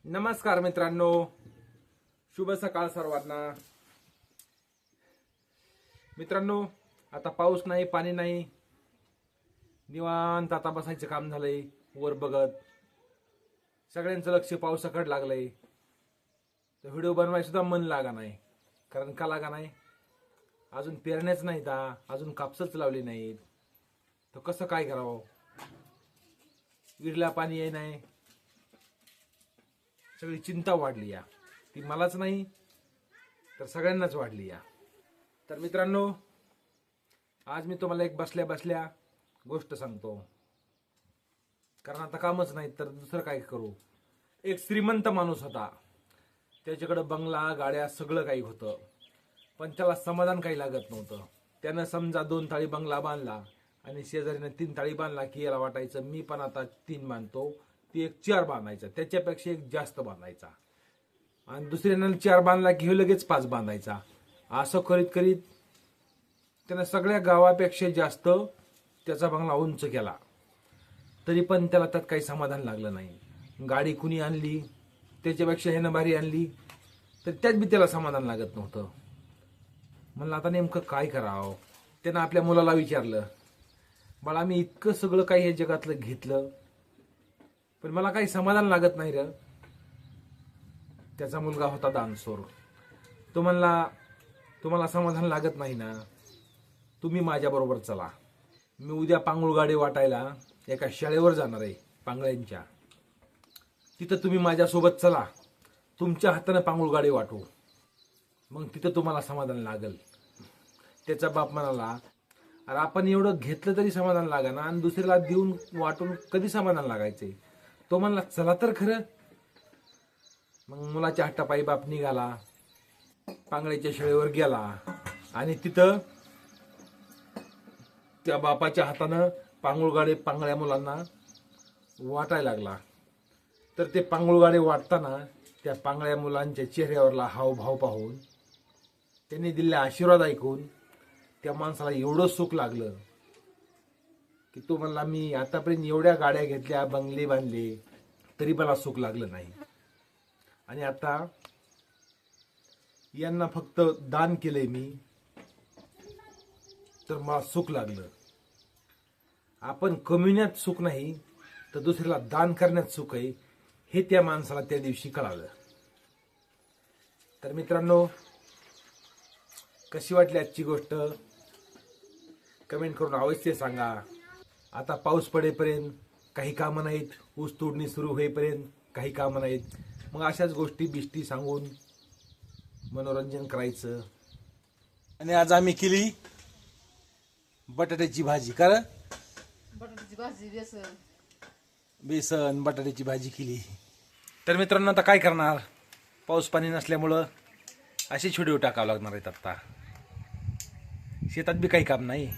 नमस्कार मित्रांनो, शुभ सकाळ सर्वांना। मित्रांनो, आता पाऊस नाही, पाणी नाही, निवांत आता बसायचं काम झालंय वर बघत। सगळ्यांचं लक्ष पावसाकडे लागलंय, तर व्हिडिओ बनवायला सुद्धा मन लागा नाही। कारण का लागा नाही? अजून पेरण्याच नाहीत, अजून कापसच लावली नाहीत, तर कसं काय करावं? विहिरीला पाणी येई नाही, सगळी चिंता वाढली या। ती मलाच नाही तर सगळ्यांनाच वाढली या। तर मित्रांनो, आज मी तुम्हाला एक बसल्या बसल्या गोष्ट सांगतो, कारण आता कामच नाही तर दुसरं काय करू। एक श्रीमंत माणूस होता, त्याच्याकडे बंगला, गाड्या, सगळं काही होतं, पण त्याला समाधान काही लागत नव्हतं। त्यानं समजा 2 थाळी बंगला बांधला आणि शेजारीनं 3 थाळी बांधला की याला वाटायचं मी पण आता 3 बांधतो, ती एक 4 बांधायचा, त्याच्यापेक्षा एक जास्त बांधायचा, आणि दुसऱ्यानं 4 बांधला की लगेच 5 बांधायचा। असं करीत करीत त्यानं सगळ्या गावापेक्षा जास्त त्याचा बंगला उंच केला, तरी पण त्याला त्यात काही समाधान लागलं नाही। गाडी कुणी आणली त्याच्यापेक्षा ह्यानं भारी आणली, तर त्यात बी त्याला समाधान लागत नव्हतं। म्हणलं आता नेमकं काय करावं? त्यानं आपल्या मुलाला विचारलं, बाळा मी इतकं सगळं काही हे जगातलं घेतलं, पण मला काही समाधान लागत नाही रे। त्याचा मुलगा होता दानशूर। तो म्हणला, तुम्हाला समाधान लागत नाही ना, तुम्ही माझ्या बरोबर चला। मी उद्या पांगुळ गाडी वाटायला एका शाळेवर जाणार आहे पांगळ्यांच्या, तिथं तुम्ही माझ्यासोबत चला, तुमच्या हाताने पांगुळ गाडी वाटू, मग तिथं तुम्हाला समाधान लागल। त्याचा बाप म्हणाला, अरे आपण एवढं घेतलं तरी समाधान लागाना, आणि दुसऱ्याला देऊन वाटून कधी समाधान लागायचे? तो म्हणला चला तर खरं। मग मुलाच्या हट्टापायी बाप निघाला, पांगळ्याच्या शाळेवर गेला, आणि तिथं त्या बापाच्या हातानं पांगुळ गाडी पांगळ्या मुलांना वाटायला लागला। तर ते पांगुळ गाडी वाटताना त्या पांगळ्या मुलांच्या चेहऱ्यावरला हावभाव पाहून, त्यांनी दिलेला आशीर्वाद ऐकून त्या माणसाला एवढं सुख लागलं की तो म्हणला, मी आतापर्यंत एवढ्या गाड्या घेतल्या, बंगले बांधले, तरी मला सुख लागलं नाही, आणि आता यांना फक्त दान केलंय मी, तर मला सुख लागलं। आपण कमविण्यात सुख नाही, तर दुसऱ्याला दान करण्यात सुख आहे, हे त्या माणसाला त्या दिवशी कळालं। तर मित्रांनो, कशी वाटली आजची गोष्ट कमेंट करून अवश्य सांगा। आता पाऊस पडेपर्यंत काही कामं नाहीत, ऊस तोडणी सुरू होईपर्यंत काही कामं नाहीत, मग अशाच गोष्टी बिष्टी सांगून मनोरंजन करायचं। आणि आज आम्ही केली बटाट्याची भाजी। कारण बटाट्याची भाजी, बेसन बटाट्याची भाजी केली। तर मित्रांनो, आता काय करणार, पाऊस पाणी नसल्यामुळं असेच व्हिडिओ टाकावं लागणार आहेत। आता शेतात बी काही काम नाही,